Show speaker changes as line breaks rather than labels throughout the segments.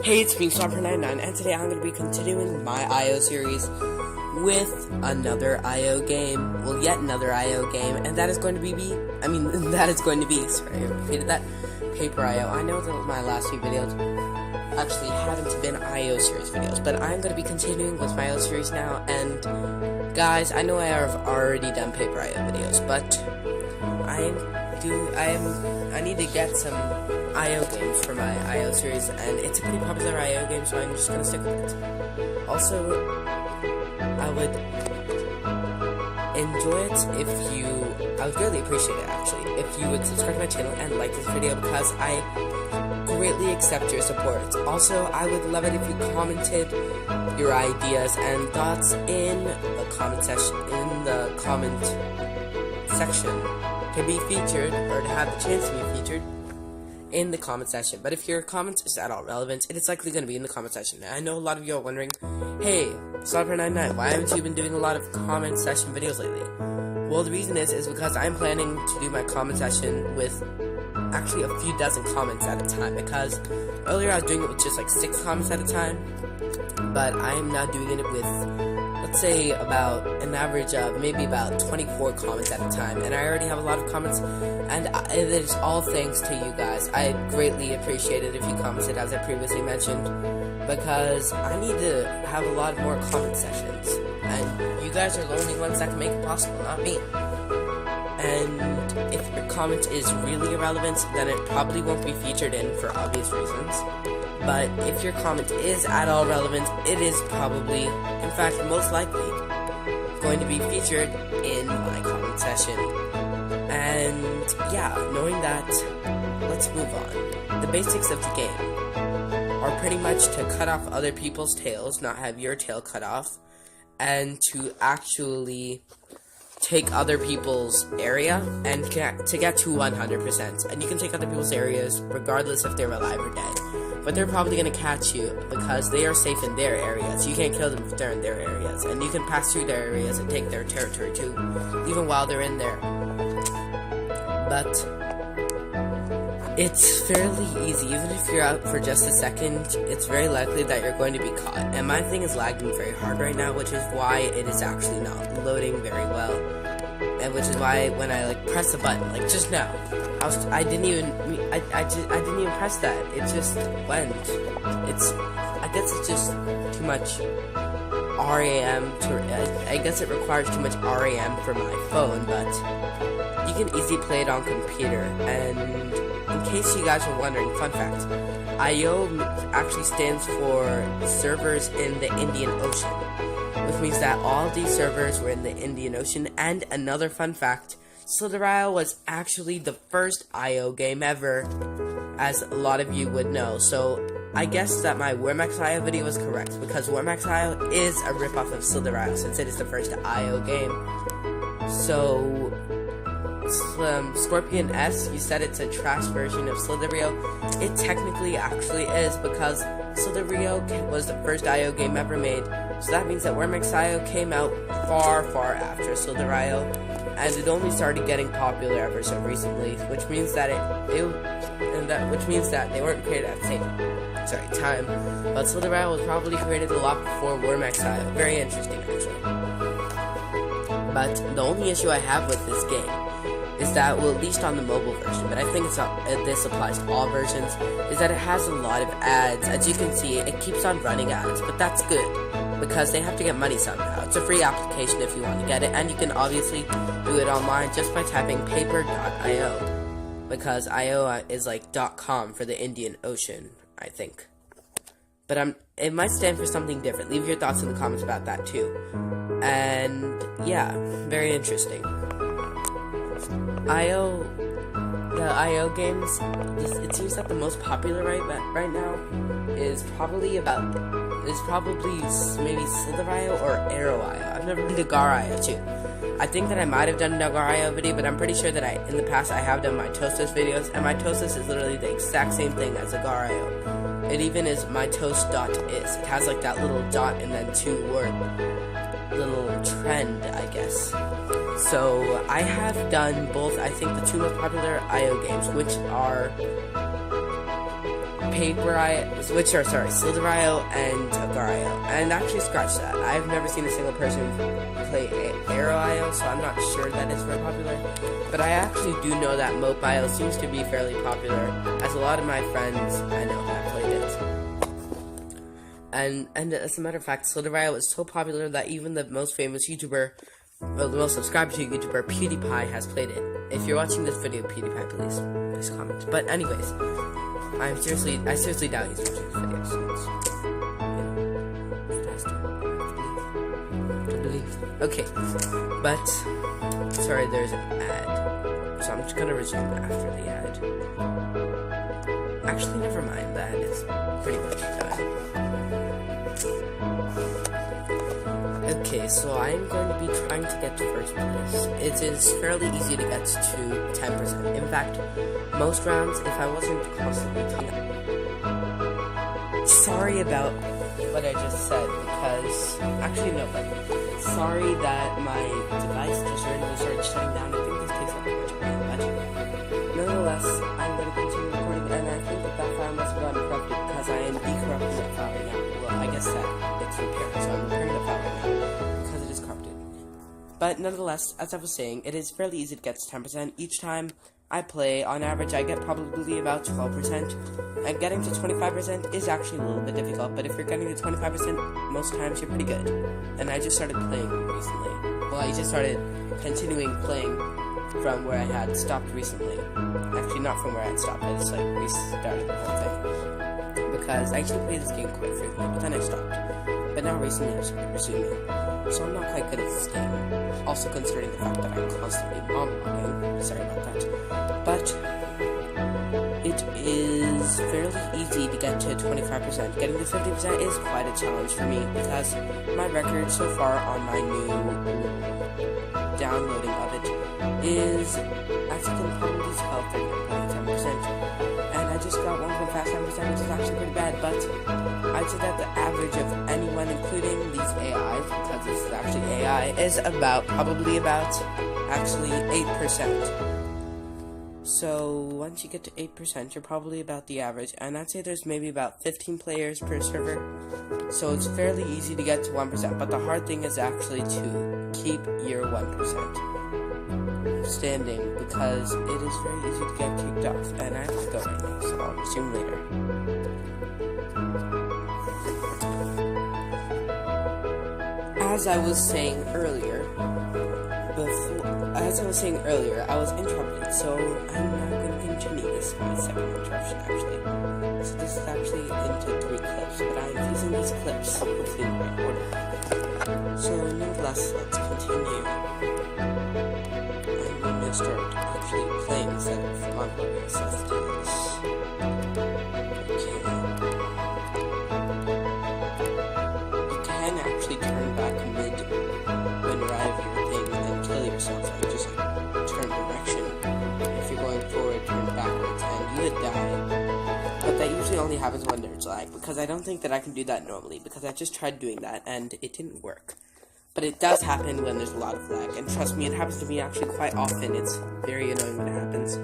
Hey, it's me, Stomper99, and today I'm going to be continuing my IO series with another IO game. Well, yet another IO game, and that is going to be, sorry, I repeated that, Paper IO. I know that my last few videos actually haven't been IO series videos, but I'm going to be continuing with my IO series now, and guys, I know I have already done Paper IO videos, but I need to get some IO games for my IO series, and it's a pretty popular IO game, so I'm just gonna stick with it. Also, I would enjoy it if you, I would greatly appreciate it actually, if you would subscribe to my channel and like this video, because I greatly accept your support. Also, I would love it if you commented your ideas and thoughts in the comment section, to be featured, or to have the chance to be featured in the comment section. But if your comment is at all relevant, it is likely going to be in the comment section. And I know a lot of you are wondering, hey, Stomper99, why haven't you been doing a lot of comment section videos lately? Well, the reason is because I'm planning to do my comment session with actually a few dozen comments at a time, because earlier I was doing it with just like 6 comments at a time, but I am now doing it with, let's say, about an average of maybe about 24 comments at a time, and I already have a lot of comments, and it is all thanks to you guys. I greatly appreciate it if you commented, as I previously mentioned, because I need to have a lot more comment sessions, and you guys are the only ones that can make it possible, not me. And if your comment is really irrelevant, then it probably won't be featured in for obvious reasons. But if your comment is at all relevant, it is probably, in fact, most likely, going to be featured in my comment session. And yeah, knowing that, let's move on. The basics of the game are pretty much to cut off other people's tails, not have your tail cut off, and to actually take other people's area and to get to 100%. And you can take other people's areas regardless if they're alive or dead. But they're probably going to catch you because they are safe in their areas. You can't kill them if they're in their areas. And you can pass through their areas and take their territory too, even while they're in there. But it's fairly easy. Even if you're out for just a second, it's very likely that you're going to be caught. And my thing is lagging very hard right now, which is why it is actually not loading very well. And which is why when I like press the button, like just now, I didn't even press that. It just went. I guess it's just too much RAM I guess it requires too much RAM for my phone, but you can easily play it on computer. And in case you guys were wondering, fun fact, IO actually stands for servers in the Indian Ocean, which means that all these servers were in the Indian Ocean. And another fun fact, Slither IO was actually the first IO game ever, as a lot of you would know. So I guess that my Wormax IO video was correct, because Wormax IO is a ripoff of Slither IO, since it is the first IO game. So Scorpion S, you said it's a trash version of Slitherio. It technically actually is, because Slitherio was the first IO game ever made. So that means that Wormax IO came out far, far after Slither IO, and it only started getting popular ever so recently, which means that which means that they weren't created at the same time. But Slither IO was probably created a lot before Wormax IO. Very interesting, actually. But the only issue I have with this game is that, well, at least on the mobile version, but I think this applies to all versions, is that it has a lot of ads. As you can see, it keeps on running ads, but that's good, because they have to get money somehow. It's a free application if you want to get it, and you can obviously do it online just by typing paper.io, because IO is like .com for the Indian Ocean, I think. But it might stand for something different. Leave your thoughts in the comments about that too. And yeah, very interesting. The IO games, it seems that the most popular right now is probably maybe Slither IO or Arrow IO. I've never been to Gar IO too. I think that I might have done a Gar IO video, but I'm pretty sure that in the past I have done Mitosis videos, and Mitosis is literally the exact same thing as a Gar IO. It even is Mitos.is. It has like that little dot and then 2 word little trend, I guess. So I have done both, I think, the 2 most popular IO games, which are Slither.io and Agar.io. And actually, scratch that. I've never seen a single person play Arrow.io, so I'm not sure that it's very popular. But I actually do know that Mope.io seems to be fairly popular, as a lot of my friends I know have played it. And as a matter of fact, Slither.io is so popular that even the most famous YouTuber, well, the most subscribed to YouTuber, PewDiePie, has played it. If you're watching this video, PewDiePie, please comment. But anyways, I seriously doubt he's watching this video, so it's, to believe. Okay, but, sorry, there's an ad, so I'm just gonna resume after the ad. Actually, never mind, the ad is pretty much done. Okay, so I'm going to be trying to get to first place. It is fairly easy to get to 10%. In fact, most rounds, if I wasn't constantly sorry about what I just said, because, actually no, but sorry that my device just randomly started shutting down. I think this takes up too much time, but nonetheless, I'm going to continue recording, and I think that file must have gotten corrupted, because I am decorrupting that file right now. Well, I guess that it's repaired, so I'm repairing the file right now, because it is corrupted. But nonetheless, as I was saying, it is fairly easy to get to 10%. Each time I play, on average, I get probably about 12%, and getting to 25% is actually a little bit difficult, but if you're getting to 25%, most times you're pretty good. And I just started playing recently. Well, I just started continuing playing from where I had stopped recently. Actually, not from where I had stopped, I just, restarted the whole thing. Because I actually played this game quite frequently, but then I stopped. But now recently I've started resuming, so I'm not quite good at this game. Also considering the fact that I'm constantly monologuing, sorry about that. But it is fairly easy to get to 25%. Getting to 50% is quite a challenge for me, because my record so far on my new downloading of it is, as you can probably tell, 10%. And I just got 1.57%, which is actually pretty bad, but I'd say that the average of anyone, including these AIs, because this is actually AI, is probably about 8%. So once you get to 8%, you're probably about the average, and I'd say there's maybe about 15 players per server, so it's fairly easy to get to 1%, but the hard thing is actually to keep your 1% standing, because it is very easy to get kicked off, and I have to go right now, so I'll resume later. As I was saying earlier, I was interrupted, so I'm now going to continue. This is my second interruption, actually. So this is actually into 3 clips, but I'm using these clips, hopefully in the right order. So nonetheless, let's continue. I'm going to start actually playing instead of monologuing, so let's do this. Okay. You can actually turn back mid when you're out of your thing and then kill yourself. Like just turn direction. If you're going forward, turn backwards, and you would die. But that usually only happens when there's lag, because I don't think that I can do that normally, because I just tried doing that and it didn't work. But it does happen when there's a lot of lag, and trust me, it happens to me actually quite often. It's very annoying when it happens.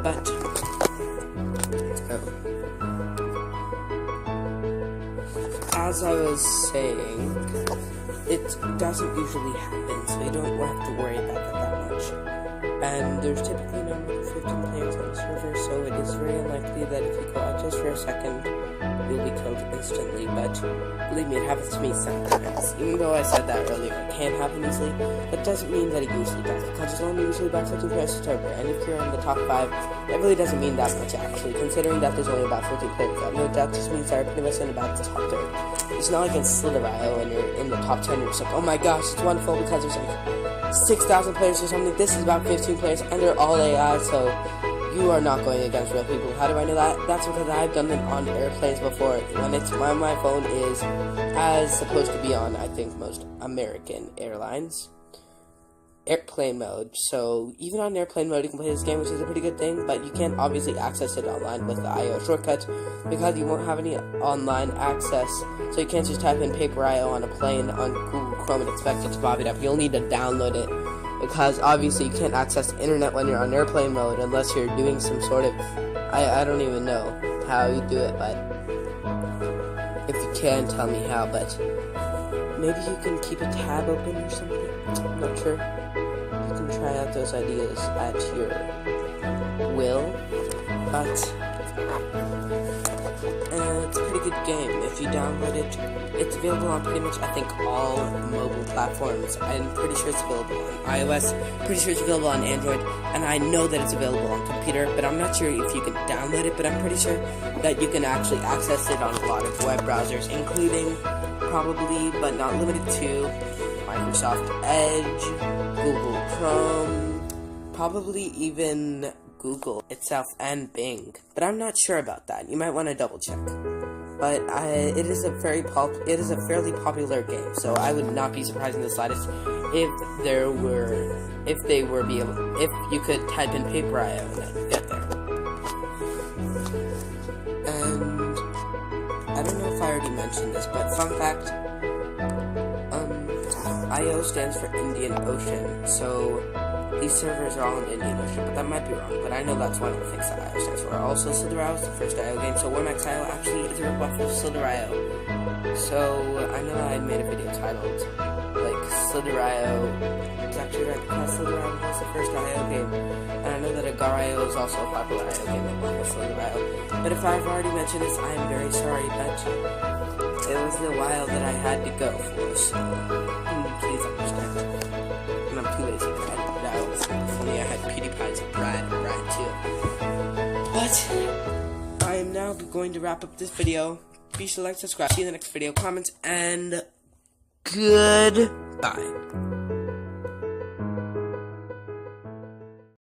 But as I was saying, it doesn't usually happen, so you don't have to worry about that much. And there's typically no more than 15 players on the server, so it is very unlikely that if you go out just for a second, you'll be killed instantly. But believe me, it happens to me sometimes. Even though I said that earlier, it can happen easily, that doesn't mean that it usually does, because there's only usually about 15 players per server, and if you're in the top 5, that really doesn't mean that much, actually, considering that there's only about 14 players. That just means that you're pretty much in about the top 3rd. It's not like in Slither.io when you're in the top 10, you're just like, oh my gosh, it's wonderful, because there's like 6,000 players or something. This is about 15 players, and they're all AI, so you are not going against real people. How do I know that? That's because I've done it on airplanes before, when my phone is as supposed to be on, I think, most American airlines. Airplane mode, so even on airplane mode you can play this game, which is a pretty good thing, but you can't obviously access it online with the IO shortcuts, because you won't have any online access, so you can't just type in Paper.io on a plane on Google Chrome and expect it to pop it up. You'll need to download it, because obviously you can't access the internet when you're on airplane mode, unless you're doing some sort of, I don't even know how you do it, but if you can, tell me how, but maybe you can keep a tab open or something. I'm not sure. You can try out those ideas at your will, but it's a pretty good game. If you download it, it's available on pretty much, I think, all mobile platforms. I'm pretty sure it's available on iOS, pretty sure it's available on Android, and I know that it's available on computer, but I'm not sure if you can download it, but I'm pretty sure that you can actually access it on a lot of web browsers, including, probably, but not limited to, Microsoft Edge, Google Chrome, probably even Google itself and Bing, but I'm not sure about that. You might want to double check. But it is a fairly popular game, so I would not be surprised in the slightest if you could type in Paper.io and get there. And I don't know if I already mentioned this, but fun fact, IO stands for Indian Ocean, so these servers are all in Indian Ocean, but that might be wrong, but I know that's one of the things that IO stands for. Also, Slither.io is the first IO game, so WarMax.io actually is a ripoff of Slither.io. So, I know that I made a video titled, like, Slither.io, it's actually right because Slither.io was the first IO game, and I know that Agar.io is also a popular IO game along with Slither.io, but if I've already mentioned this, I am very sorry, but it was the while that I had to go for, so please understand. And I'm too lazy to edit it out. If only I had PewDiePie's Brad too. But I am now going to wrap up this video. Be sure to like, subscribe, see you in the next video, comments, and goodbye.